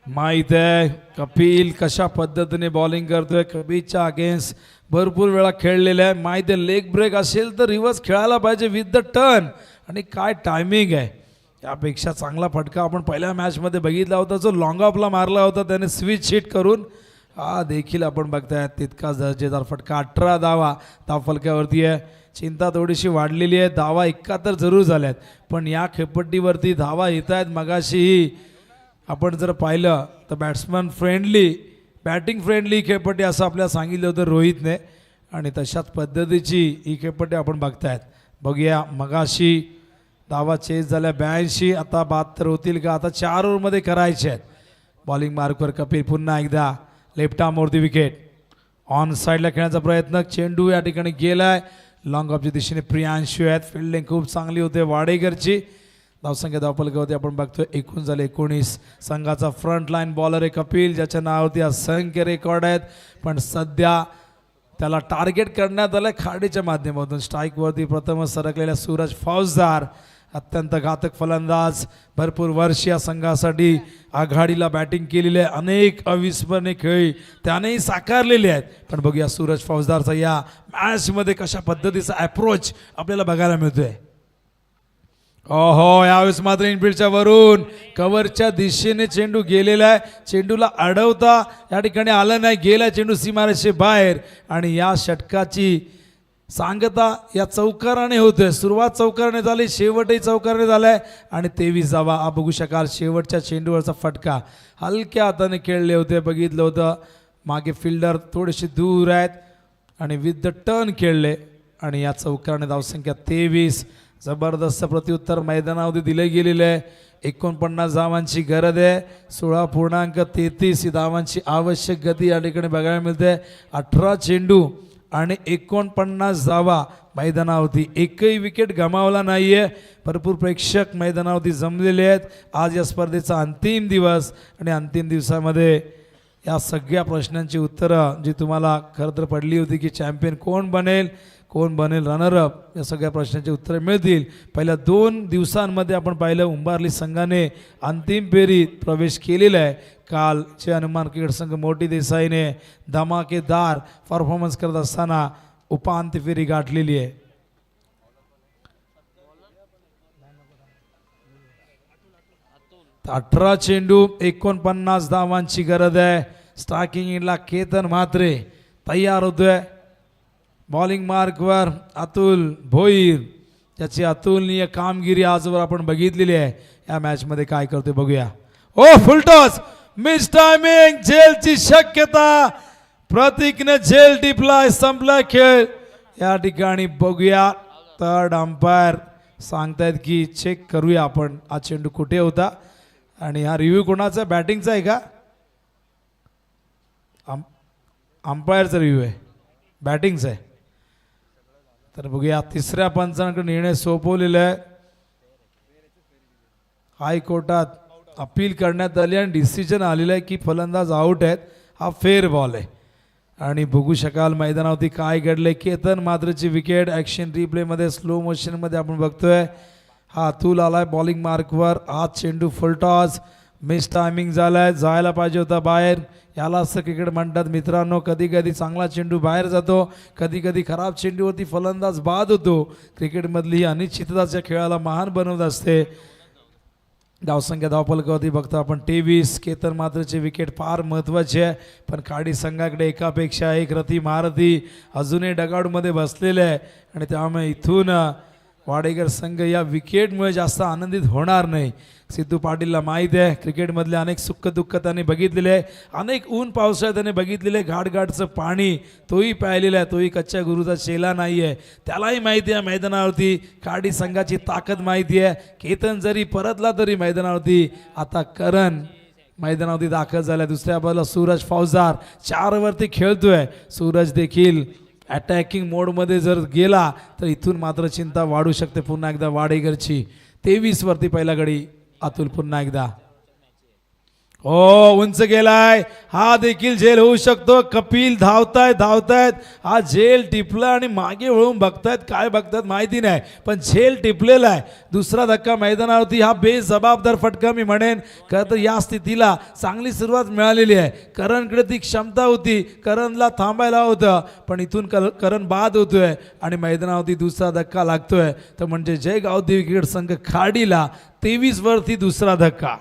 माहित आहे कपिल कशा पद्धतीने बॉलिंग करतोय. कपिलच्या अगेन्स्ट भरपूर वेळा खेळलेला आहे. माहिती आहे लेग ब्रेक असेल तर रिव्हर्स खेळायला पाहिजे विथ द टर्न. आणि काय टायमिंग आहे. त्यापेक्षा चांगला फटका आपण पहिल्या मॅचमध्ये बघितला होता, जो लॉंग ऑफला मारला होता त्याने स्विच हिट करून. हा देखील आपण बघताय तितकाच दर्जेदार फटका. 18 धावा धावफलकावरती आहे. चिंता थोडीशी वाढलेली आहे. धावा 71 जरूर झाल्यात, पण या खेळपट्टीवरती धावा येत आहेत. मगाशीही आपण जर पाहिलं तर बॅट्समन फ्रेंडली, बॅटिंग फ्रेंडली खेळपट्टी असं आपल्याला सांगितलं होतं रोहितने, आणि तशाच पद्धतीची ही खेळपट्टी आपण बघतायत. बघूया मगाशी धावा चेस झाल्या 82, आता 72 होतील का. आता 4 ओव्हरमध्ये करायचे आहेत. बॉलिंग मार्कवर कपिल पुन्हा एकदा लेफ्ट आर्मवरती विकेट. ऑन साईडला खेळण्याचा प्रयत्न, चेंडू या ठिकाणी गेलाय. लॉंग ऑफच्या दिशेने प्रियांशू आहेत. फिल्डिंग खूप चांगली होते वाडेकरची. धावसंख्या धावफलकावरती आपण बघतोय 19 झाले 19. संघाचा फ्रंट लाईन बॉलर आहे कपिल, ज्याच्या नावावरती असंख्य रेकॉर्ड आहेत, पण सध्या त्याला टार्गेट करण्यात आलं खाडीच्या माध्यमातून. स्ट्राईकवरती प्रथमच सरकलेल्या सूरज फौजदार, अत्यंत घातक फलंदाज, भरपूर वर्ष या संघासाठी आघाडीला बॅटिंग केलेली आहे. अनेक अविस्मरणीय खेळी त्यानेही साकारलेले आहेत. पण बघूया सूरज फौजदारचा या मॅचमध्ये कशा पद्धतीचा अप्रोच आपल्याला बघायला मिळतोय. ओहो, यावेळेस मात्र इनफिल्डच्या वरून कव्हरच्या दिशेने चेंडू गेलेला आहे. चेंडूला अडवता या ठिकाणी आलं नाही, गेला चेंडू सीमारेषे बाहेर. आणि या षटकाची सांगता या चौकाराने होतोय. सुरुवात चौकाराने झाली, शेवटही चौकाराने झालाय. आणि 23 धावा आप बघू शकाल. शेवटच्या चेंडूवरचा फटका हलक्या हाताने खेळले होते, बघितलं होतं. मागे फिल्डर थोडेसे दूर आहेत आणि विथ द टर्न खेळले. आणि या चौकाराने धावसंख्या 23. जबरदस्त प्रत्युत्तर मैदानामध्ये दिले गेलेले आहे. 49 धावांची गरज आहे. 16.33 ही धावांची आवश्यक गती या ठिकाणी बघायला मिळते. 18 चेंडू आणि 49 धावा मैदानावरती. एकही विकेट गमावला नाही आहे. भरपूर प्रेक्षक मैदानावरती जमलेले आहेत. आज या स्पर्धेचा अंतिम दिवस, आणि अंतिम दिवसामध्ये या सगळ्या प्रश्नांची उत्तरं जी तुम्हाला खरं तर पडली होती की चॅम्पियन कोण बनेल, कोण बनेल रनरअप, या सगळ्या प्रश्नांची उत्तरं मिळतील. पहिल्या 2 दिवसांमध्ये आपण पाहिलं उंबारली संघाने अंतिम फेरीत प्रवेश केलेला आहे. कालचे हनुमान क्रिकेट संघ मोठी देसाईने धमाकेदार परफॉर्मन्स करत असताना उपांत्य फेरी गाठलेली आहे. तर 18 चेंडू 49 धावांची गरज आहे. स्ट्रायकिंग इनला केतन म्हात्रे तयार होतोय. बॉलिंग मार्कवर अतुल भोईर, त्याची अतुलनीय कामगिरी आजवर आपण बघितलेली आहे. या मॅचमध्ये काय करतोय बघूया. ओ फुलटॉस, मिस टायमिंग, झेलची शक्यता. प्रतीकने झेल टिपलाय, संपला खेळ. या ठिकाणी बघूया थर्ड अंपायर सांगतायत की चेक करूया आपण हा चेंडू कुठे होता. आणि हा रिव्ह्यू कोणाचा, बॅटिंगचा आहे का, अंपायरचा रिव्ह्यू आहे, बॅटिंगचा आहे. तर बघूया तिसऱ्या पंचांकडे निर्णय सोपवलेला आहे. हायकोर्टात अपील करण्यात आली आणि डिसिजन आलेलं आहे की फलंदाज आउट आहेत. हा फेअर बॉल आहे आणि बघू शकाल मैदानावरती काय घडलंय. केतन मात्रची विकेट ॲक्शन रिप्लेमध्ये स्लो मोशनमध्ये आपण बघतोय. हा अतुल आलाय बॉलिंग मार्कवर. हा चेंडू फुलटॉस मिस टायमिंग झालाय, जायला पाहिजे होता बाहेर. याला असं क्रिकेट म्हणतात मित्रांनो. कधी कधी चांगला चेंडू बाहेर जातो, कधी कधी खराब चेंडूवरती फलंदाज बाद होतो. क्रिकेटमधली ही अनिश्चितताच्या खेळाला महान बनवत असते. धावसंख्या धावफलकावरती बघतो आपण 23. केतन मात्रचे विकेट फार महत्त्वाचे आहे, पण काडी संघाकडे एकापेक्षा एक रथी महारथी अजूनही डगआउटमध्ये बसलेले आहे आणि त्यामुळे इथून वाडेकर संघ या विकेटमुळे जास्त आनंदित होणार नाही. सिद्धू पाटीलला माहीत आहे क्रिकेटमधले अनेक सुख दुःख त्याने बघितलेले आहे, अनेक ऊन पावसाळ्यात त्याने बघितलेले, घाटघाटचं पाणी तोही पाहिलेलं आहे. तोही कच्च्या गुरुचा चेला नाही आहे. त्यालाही माहिती आहे मैदानावरती काडी संघाची ताकद माहिती आहे. केतन जरी परतला तरी मैदानावरती आता करण मैदानावरती दाखल झाला. दुसऱ्या बाजूला सूरज फौजदार 4 वरती खेळतोय. सूरज देखील अटॅकिंग मोडमध्ये जर गेला तर इथून मात्र चिंता वाढू शकते पुन्हा एकदा वाडेकरची. 23 वरती पहिला गडी अतुल पुन्हा एकदा. हो उंच गेलाय, हा देखील झेल होऊ शकतो. कपिल धावतायत. हा झेल टिपला आणि मागे वळून बघतायत, काय बघतायत माहिती नाही, पण झेल टिपलेला आहे. दुसरा धक्का मैदानावरती. हा बेजबाबदार फटका मी म्हणेन. खरं तर या स्थितीला चांगली सुरुवात मिळालेली आहे. करणकडे ती क्षमता होती, करणला थांबायला होतं, पण इथून करण बाद होतोय आणि मैदानावरती दुसरा धक्का लागतोय. तर म्हणजे जयगाव क्रिकेट संघ खाडीला 23 वरती दुसरा धक्का.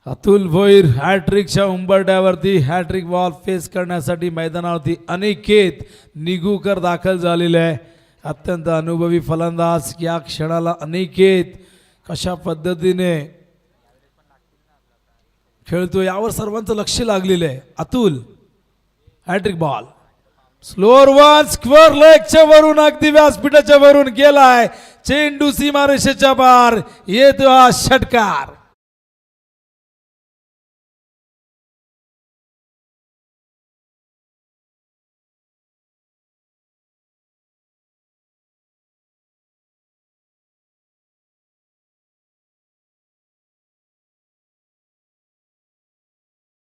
अतुल भोईर हॅट्रिकच्या उंबरट्यावरती हॅट्रिक बॉल फेस करण्यासाठी मैदानावरती अनिकेत निगुकर दाखल झालेले आहे. अत्यंत अनुभवी फलंदाज या क्षणाला अनिकेत कशा पद्धतीने खेळतो यावर सर्वांचं लक्ष लागलेलं आहे. Atul hat-trick ball slower one square लेगच्या वरून अगदी व्यासपीठाच्या वरून गेलाय. चेंडू सीमारेषेच्या पार येतो हा षटकार.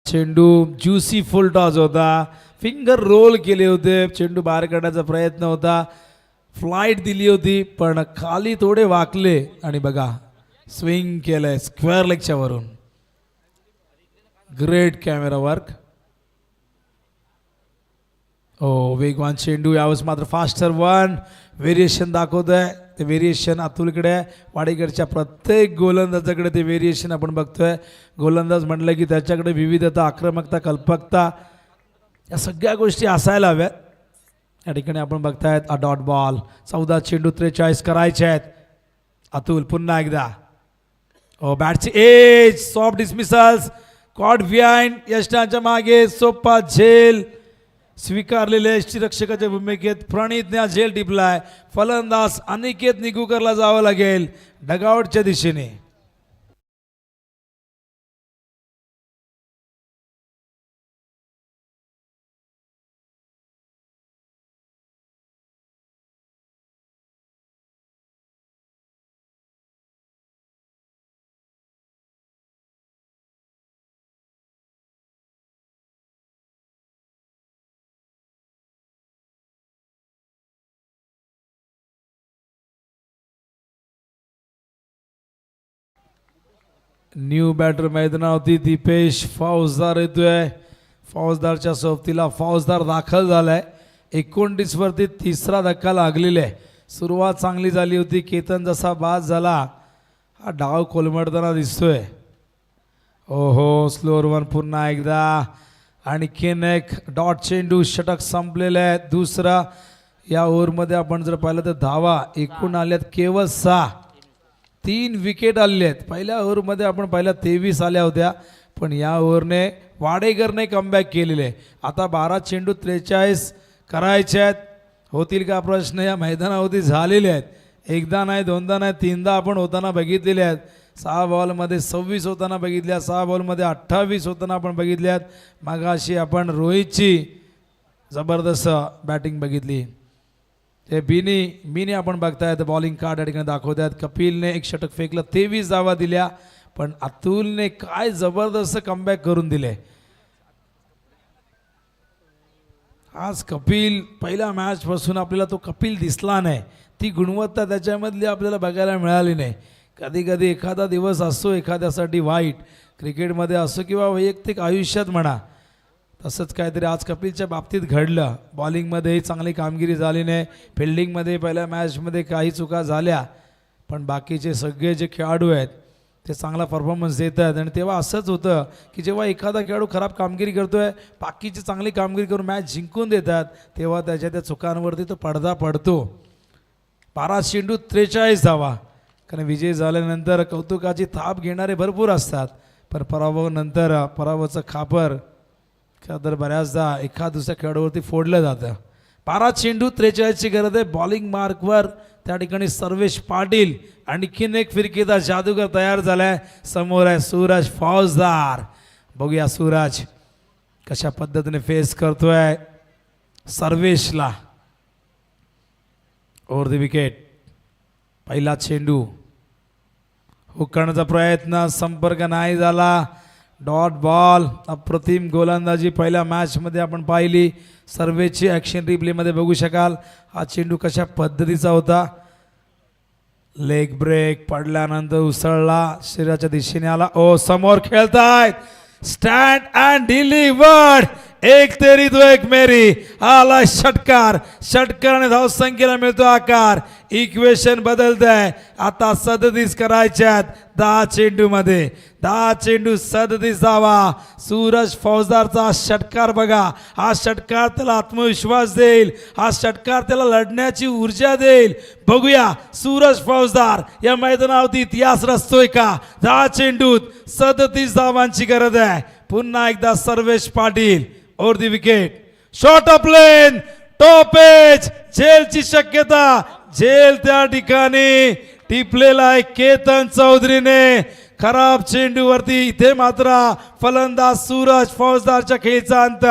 चेंडू ज्युसी फुल टॉस होता, फिंगर रोल केले होते, चेंडू बाहेर काढण्याचा प्रयत्न होता, फ्लाईट दिली होती पण खाली थोडे वाकले आणि बघा स्विंग केलंय स्क्वेअर लेगच्या वरून. Great camera work. हो वेगवान चेंडू. यावेळेस मात्र फास्टर वन व्हेरिएशन दाखवतोय. ते व्हेरिएशन अतुलकडे वाडेकरच्या प्रत्येक गोलंदाजाकडे ते व्हेरिएशन आपण बघतोय. गोलंदाज म्हटलं की त्याच्याकडे विविधता, आक्रमकता, कल्पकता या सगळ्या गोष्टी असायला हव्यात. या ठिकाणी आपण बघतायत हा डॉट बॉल. 14 चेंडू 43 करायचे आहेत. अतुल पुन्हा एकदा. हो बॅटची edge soft dismissals caught behind. यष्टांच्या मागे सोपा झेल स्वीकारलेले यष्टीरक्षकाच्या भूमिकेत प्रणितने झेल टिपलाय. फलंदाज अनिकेत निगुकरला जावं लागेल डगआउटच्या दिशेने. न्यू बॅटर मैदानावरती दीपेश फौजदार येतोय. फौजदारच्या सोबतीला फौजदार दाखल झालाय. 29 वरती तिसरा धक्का लागलेला आहे. सुरुवात चांगली झाली होती. केतन जसा बाद झाला हा डाव कोलमडताना दिसतोय. ओहो स्लोअर वन पुन्हा एकदा. आणखीन एक डॉट चेंडू. षटक संपलेलं आहे. दुसरा या ओव्हरमध्ये आपण जर पाहिलं तर धावा एकूण आल्यात केवळ 6. 3 विकेट आलेले आहेत. पहिल्या ओव्हरमध्ये आपण पहिल्या 23 आल्या होत्या, पण या ओव्हरने वाडेकरने कमबॅक केलेले आहे. आता 12 चेंडू 43 करायचे आहेत. होतील का प्रश्न या मैदानावरती झालेले आहेत. एकदा नाही, दोनदा नाही, तीनदा आपण होताना बघितलेले आहेत. 6 बॉलमध्ये 26 होताना बघितल्या, 6 बॉलमध्ये 28 होताना आपण बघितल्यात. मागाशी आपण रोहितची जबरदस्त बॅटिंग बघितली. ते बिनी आपण बघतायत बॉलिंग कार्ड या ठिकाणी दाखवतात. कपिलने एक षटक फेकलं, 23 धावा दिल्या, पण अतुलने काय जबरदस्त कमबॅक करून दिले. आज कपिल पहिल्या मॅच पासून आपल्याला तो कपिल दिसला नाही. ती गुणवत्ता त्याच्यामधली आपल्याला बघायला मिळाली नाही. कधी कधी एखादा दिवस असतो एखाद्यासाठी वाईट, क्रिकेटमध्ये असो किंवा वैयक्तिक आयुष्यात म्हणा, तसंच काहीतरी आज कपिलच्या बाबतीत घडलं. बॉलिंगमध्येही चांगली कामगिरी झाली नाही, फिल्डिंगमध्ये पहिल्या मॅचमध्ये काही चुका झाल्या, पण बाकीचे सगळे जे खेळाडू आहेत ते चांगला परफॉर्मन्स देत आहेत. आणि तेव्हा असंच होतं की जेव्हा एखादा खेळाडू खराब कामगिरी करतोय, बाकीची चांगली कामगिरी करून मॅच जिंकून देतात, तेव्हा त्याच्या त्या चुकांवरती तो पडदा पडतो. 12 चेंडू 43 धावा. कारण विजय झाल्यानंतर कौतुकाची थाप घेणारे भरपूर असतात, पण पराभवानंतर पराभवाचं खापर तर बऱ्याचदा एखाद दुसऱ्या खेळाडूवरती फोडलं जातं. 12 चेंडू 43ची गरज आहे. बॉलिंग मार्कवर त्या ठिकाणी सर्वेश पाटील, आणखीन एक फिरकीचा जादूगर तयार झालाय. समोर आहे सूरज फौजदार. बघूया सूरज कशा पद्धतीने फेस करतोय सर्वेशला. Over the wicket. पहिला चेंडू हुक करण्याचा प्रयत्न, संपर्क नाही झाला. Dot ball. अप्रतिम गोलंदाजी पहिल्या मॅचमध्ये आपण पाहिली. सर्वेची ॲक्शन रिप्लेमध्ये बघू शकाल. हा चेंडू कशा पद्धतीचा होता. लेग ब्रेक पडल्यानंतर उसळला, शरीराच्या दिशेने आला. ओ समोर खेळतायत. Stand and delivered. एक तेरी तो एक मेरी. आला षटकार. षटकाराने धावसंख्येला मिळतो आकार. इक्वेशन बदलत आहे. आता 37 करायच्यात 10 चेंडूमध्ये. 10 चेंडू 37 धावा. सूरज फौजदारचा षटकार बघा. हा षटकार त्याला आत्मविश्वास देईल. हा षटकार त्याला लढण्याची ऊर्जा देईल. बघूया सूरज फौजदार या मैदानावरती इतिहास रचतोय का. 10 चेंडूत 37 धावांची गरज आहे. पुन्हा एकदा Sarvesh Patil. Over the wicket. Short of length. Top edge. झेलची शक्यता. झेल त्या ठिकाणी टिपलेला आहे केतन चौधरीने. खराब चेंडूवरती इथे मात्र फलंदाज सूरज फौजदारच्या खेळीचा अंत.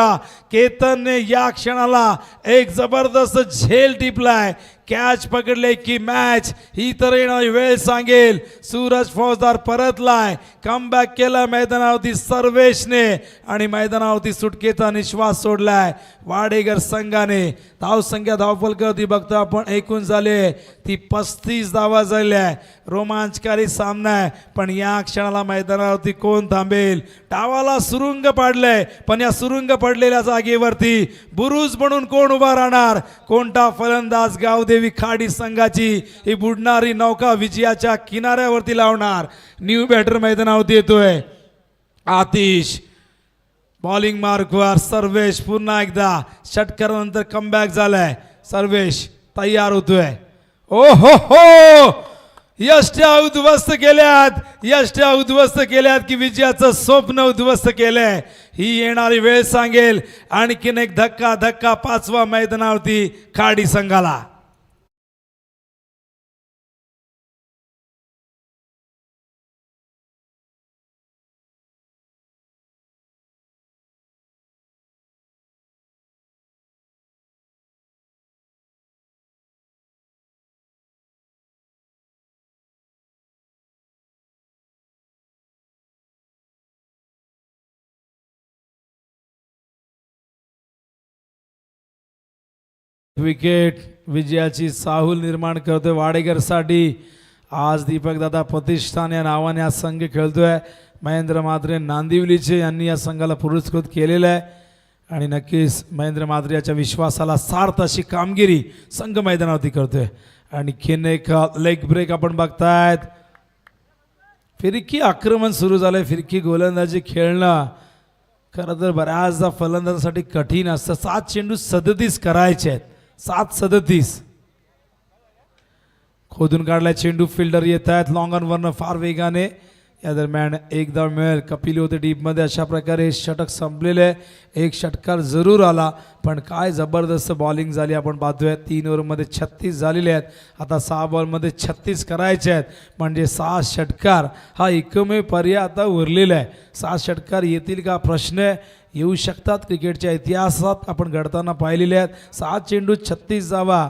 केतनने या क्षणाला एक जबरदस्त झेल टिपलाय. कॅच पकडले की मॅच ही तर येणारी वेळ सांगेल. सूरज फौजदार परतलाय. कमबॅक केला मैदानावरती सर्वेशने आणि मैदानावरती सुटकेचा निश्वास सोडलाय वाडेगर संघाने. धावसंख्या धावफलकावरती बघतो आपण एकूण झाले ती 35 धावा झाल्या. रोमांचकारी सामना आहे, पण या क्षणाला मैदानावरती कोण थांबेल. डावाला सुरुंग पाडलंय, पण या सुरुंग पडलेल्या जागेवरती बुरुज म्हणून कोण उभा राहणार. कोणता फलंदाज गावदेवी खाडी संघाची ही बुडणारी नौका विजयाच्या किनाऱ्यावरती लावणार. न्यू बॅटर मैदानावरती येतोय. आतिश. बॉलिंग मार्कवर सर्वेश. पुन्हा एकदा षटकारानंतर कमबॅक झालाय. सर्वेश तयार होतोय. ओ हो हो. यष्ट्या उद्ध्वस्त केल्यात. यष्ट्या उद्ध्वस्त केल्यात की विजयाचं स्वप्न उद्ध्वस्त केलंय. ही येणारी वेळ सांगेल. आणखीन एक धक्का 5वा मैदानावरती खाडी संघाला. विकेट विजयाची चाहूल निर्माण करतोय वाडेकरसाठी. आज दीपक दादा प्रतिष्ठान या नावाने हा संघ खेळतोय. महेंद्र म्हात्रे नांदिवलीचे यांनी या संघाला पुरस्कृत केलेलं आहे आणि नक्कीच महेंद्र म्हात्रे याच्या विश्वासाला सार्थ अशी कामगिरी संघ मैदानावरती करतोय. आणखीन एक लेग ब्रेक आपण बघतायत. फिरकी आक्रमण सुरू झालंय. फिरकी गोलंदाजी खेळणं खरं तर बऱ्याचदा फलंदाजासाठी कठीण असतं. 7 चेंडू 37 करायचे आहेत. 7-37. खोदून काढलाय चेंडू. फिल्डर येत आहेत लॉंग ऑन वरनं फार वेगाने. या दरम्यान एक धाव मिळेल. कपिल होते डीपमध्ये. अशा प्रकारे षटक संपलेले आहे. एक षटकार जरूर आला पण काय जबरदस्त बॉलिंग झाली आपण पाहतोय. 3 ओव्हरमध्ये 36 झालेले आहेत. आता 6 बॉलमध्ये 36 करायचे आहेत म्हणजे 6 षटकार हा एकमेव पर्याय आता उरलेला आहे. 6 षटकार येतील का प्रश्न येऊ शकतात. क्रिकेटच्या इतिहासात आपण घडताना पाहिलेले आहेत. 6 चेंडू 36 धावा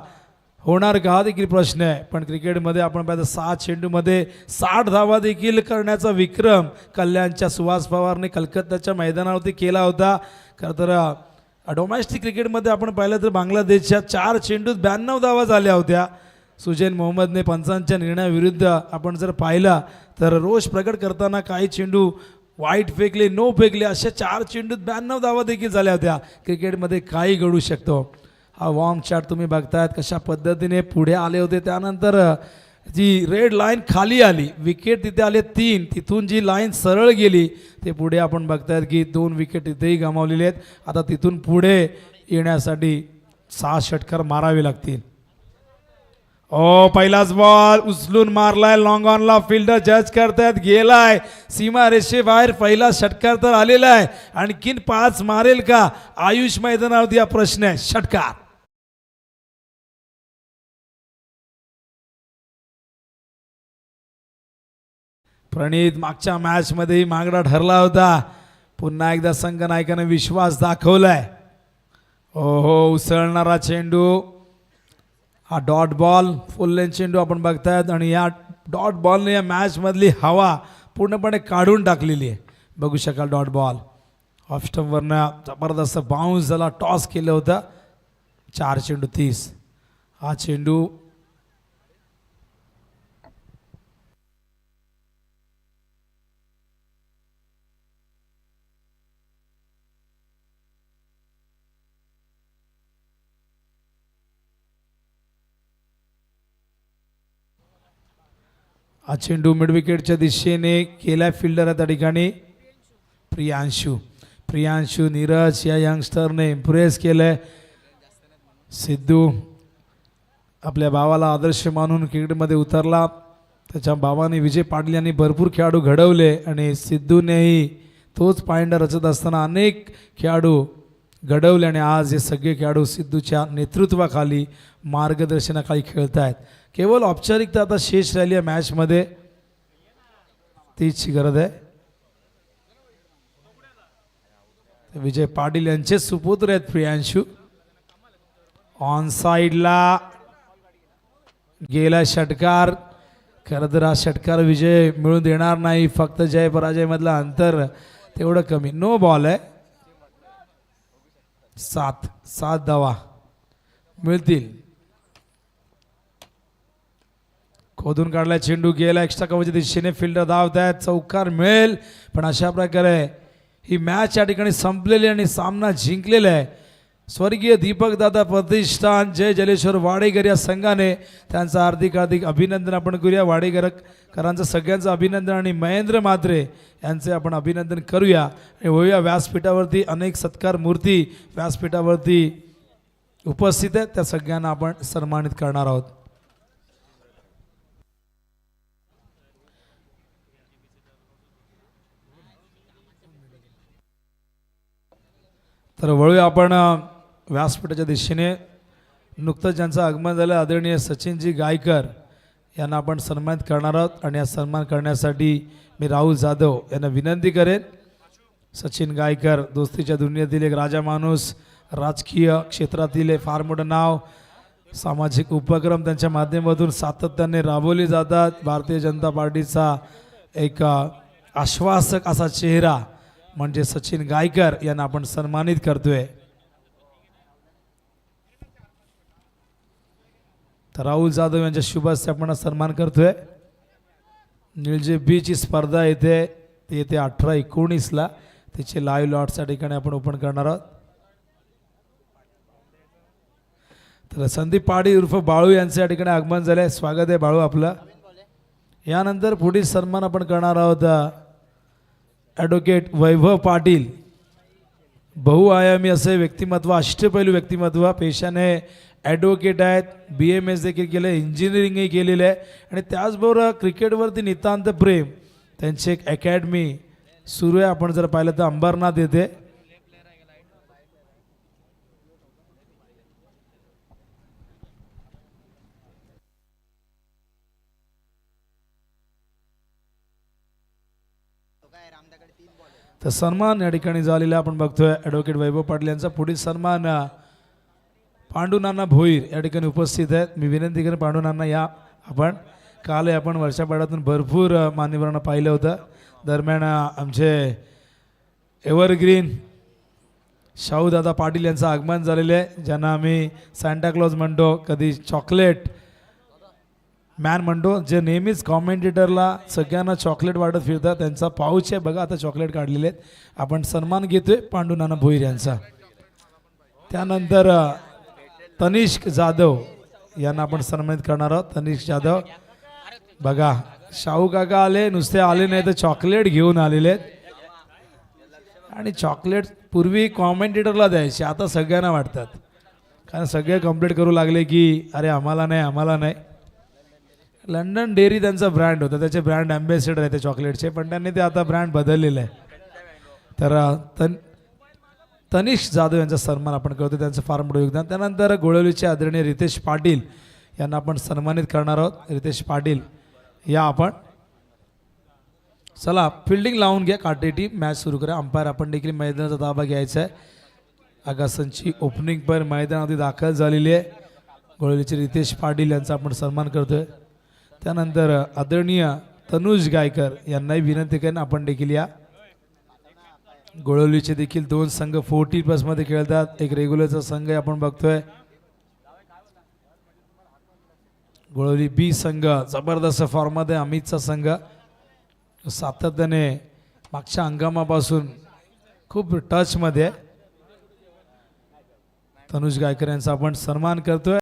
होणार का हा देखील प्रश्न आहे. पण क्रिकेटमध्ये आपण पाहतो 6 चेंडूमध्ये 60 धावा देखील करण्याचा विक्रम कल्याणच्या सुहास पवारने कलकत्त्याच्या मैदानावरती केला होता. खरं तर डोमेस्टिक क्रिकेटमध्ये आपण पाहिलं तर बांगलादेशच्या 4 चेंडूत 92 धावा झाल्या होत्या. सुजैन मोहम्मदने पंचांच्या निर्णयाविरुद्ध आपण जर पाहिला तर रोष प्रकट करताना काही चेंडू वाईट फेकले, नो फेकले, अशा 4 चेंडूत 92 धावा देखील झाल्या होत्या. क्रिकेटमध्ये काही घडू शकतो. हा वॉर्म चार्ट तुम्ही बघतायत कशा पद्धतीने पुढे आले होते. त्यानंतर जी रेड लाईन खाली आली, विकेट तिथे आले 3, तिथून जी लाईन सरळ गेली ते पुढे आपण बघतायत की 2 विकेट तिथेही गमावलेले आहेत. आता तिथून पुढे येण्यासाठी 6 षटकार मारावे लागतील. पहिलाच बॉल उचलून मारलाय लॉंग ऑनला. फिल्डर जज करतायत, गेलाय सीमा रेषेबाहेर. पहिला षटकार तर आलेला आहे. आणखीन 5 मारेल का आयुष मैदानावरती हा प्रश्न आहे. षटकार प्रणित मागच्या मॅचमध्येही मागडा ठरला होता. पुन्हा एकदा संघ नायकाने विश्वास दाखवलाय. उसळणारा चेंडू, हा डॉट बॉल, फुल लेंथ चेंडू आपण बघतायत आणि या डॉट बॉलने या मॅचमधली हवा पूर्णपणे काढून टाकलेली आहे. बघू शकाल डॉट बॉल ऑफ स्टंपवरनं जबरदस्त बाउन्स झाला. टॉस केलं होतं. 4 चेंडू 30. हा चेंडू हा चेंडू मिडविकेटच्या दिशेने केला फिल्डर त्या ठिकाणी प्रियांशू नीरज या यंगस्टरने इम्प्रेस केलंय. सिद्धू आपल्या भावाला आदर्श मानून क्रिकेटमध्ये उतरला. त्याच्या भावाने विजय पाटील यांनी भरपूर खेळाडू घडवले आणि सिद्धूनेही तोच पायंडा रचत असताना अनेक खेळाडू घडवले आणि आज हे सगळे खेळाडू सिद्धूच्या नेतृत्वाखाली मार्गदर्शनाखाली खेळत आहेत. केवळ औपचारिकता आता शेष राहिली आहे मॅचमध्ये, तीच गरज आहे. विजय पाटील यांचे सुपुत्र आहेत प्रियांशू. ऑन साईडला गेला षटकार. खरं तर हा षटकार विजय मिळून देणार नाही. फक्त जय पराजय मधला अंतर तेवढं कमी. नो बॉल आहे. 7 धावा मिळतील. खोदून काढला चेंडू, गेला एक्स्ट्रा कव्हरच्या दिशेने. फिल्डर धावत आहेत. चौकार मिळेल पण अशा प्रकारे ही मॅच या ठिकाणी संपलेली आणि सामना जिंकलेला आहे. स्वर्गीय दीपक दादा प्रतिष्ठान जय जलेश्वर वाडेकर या संघाने त्यांचं हार्दिक अभिनंदन आपण करूया. वाडेकरांचं सगळ्यांचं अभिनंदन आणि महेंद्र म्हात्रे यांचे आपण अभिनंदन करूया आणि होऊया. व्यासपीठावरती अनेक सत्कार मूर्ती व्यासपीठावरती उपस्थित आहेत. त्या सगळ्यांना आपण सन्मानित करणार आहोत. तर वळूया आपण व्यासपीठाच्या दिशेने. नुकतंच ज्यांचं आगमन झालं आदरणीय सचिनजी गायकर यांना आपण सन्मानित करणार आहोत आणि या सन्मान करण्यासाठी मी राहुल जाधव यांना विनंती करेन. सचिन गायकर दोस्तीच्या दुनियेतील एक राजा माणूस, राजकीय क्षेत्रातील फार मोठं नाव, सामाजिक उपक्रम त्यांच्या माध्यमातून सातत्याने राबवले जातात. भारतीय जनता पार्टीचा एक आश्वासक असा चेहरा म्हणजे सचिन गायकर यांना आपण सन्मानित करतोय. तर राहुल जाधव यांच्या शुभ हस्ते आपण सन्मान करतोय. निळजे बीची स्पर्धा येते 18-19ला. त्याचे लाईव्ह लॉट्सच्या ठिकाणी आपण ओपन करणार आहोत. तर संदीप पाडी उर्फ बाळू यांचं या ठिकाणी आगमन झालंय. स्वागत आहे बाळू आपलं. यानंतर पुढील सन्मान आपण करणार आहोत ॲडव्होकेट वैभव पाटील. बहुआयामी असे व्यक्तिमत्व, अष्टपैलू व्यक्तिमत्व. पेशाने ॲडव्होकेट आहेत, BMS देखील केलं, इंजिनिअरिंगही केलेलं आहे आणि त्याचबरोबर क्रिकेटवरती नितांत प्रेम. त्यांची एक अकॅडमी सुरू आहे. आपण जर पाहिलं तर अंबरनाथ येथे तर सन्मान या ठिकाणी झालेला आपण बघतोय. ॲडव्होकेट वैभव पाटील यांचा पुढील सन्मान पांडुनाना भोईर या ठिकाणी उपस्थित आहेत. मी विनंती करेन पांडुनाना या. आपण काल आपण वर्षापाड्यातून भरपूर मान्यवरांना पाहिलं होतं. दरम्यान आमचे एव्हरग्रीन शाहूदादा पाटील यांचं आगमन झालेलं आहे, ज्यांना आम्ही सांताक्लॉज म्हणतो, कधी चॉकलेट मॅन म्हणतो, जे नेहमीच कॉमेंटेटरला सगळ्यांना चॉकलेट वाटत फिरतात. त्यांचा पाऊच आहे बघा, आता चॉकलेट काढलेले आहेत. आपण सन्मान घेतोय पांडुनाना भोईर यांचा. त्यानंतर तनिष्क जाधव यांना आपण सन्मानित करणार आहोत. तनिष्क जाधव बघा, शाहू काका आले, नुसते आले नाही तर चॉकलेट घेऊन आलेले आहेत. आणि चॉकलेट पूर्वी कॉमेंटेटरला द्यायचे, आता सगळ्यांना वाटतात, कारण सगळे कंप्लीट करू लागले की अरे आम्हाला नाही आम्हाला नाही. लंडन डेअरी त्यांचा ब्रँड होता, त्याचे ब्रँड ॲम्बॅसेडर आहे ते चॉकलेटचे, पण त्यांनी ते आता ब्रँड बदललेलं आहे. तर तनिष्क जाधव यांचा सन्मान आपण करतो, त्यांचं फार मोठं योगदान. त्यानंतर गोळवलीचे आदरणीय रितेश पाटील यांना आपण सन्मानित करणार आहोत. रितेश पाटील या आपण. चला फिल्डिंग लावून घ्या, काटेटी मॅच सुरू करा. अंपायर आपण देखील मैदानाचा ताबा घ्यायचा आहे. आगासांची ओपनिंग पर मैदानामध्ये दाखल झालेली आहे. गोळवलीचे रितेश पाटील यांचा आपण सन्मान करतोय. त्यानंतर आदरणीय तनुज गायकर यांनाही विनंती करेन आपण देखील या. गोळवलीचे देखील 2 संघ 40+ मध्ये खेळतात, एक रेग्युलरचा संघ आहे आपण बघतोय. गोळवली बी संघ जबरदस्त फॉर्ममध्ये, अमितचा संघ सातत्याने मागच्या हंगामापासून खूप टचमध्ये आहे. तनुज गायकर यांचा आपण सन्मान करतोय.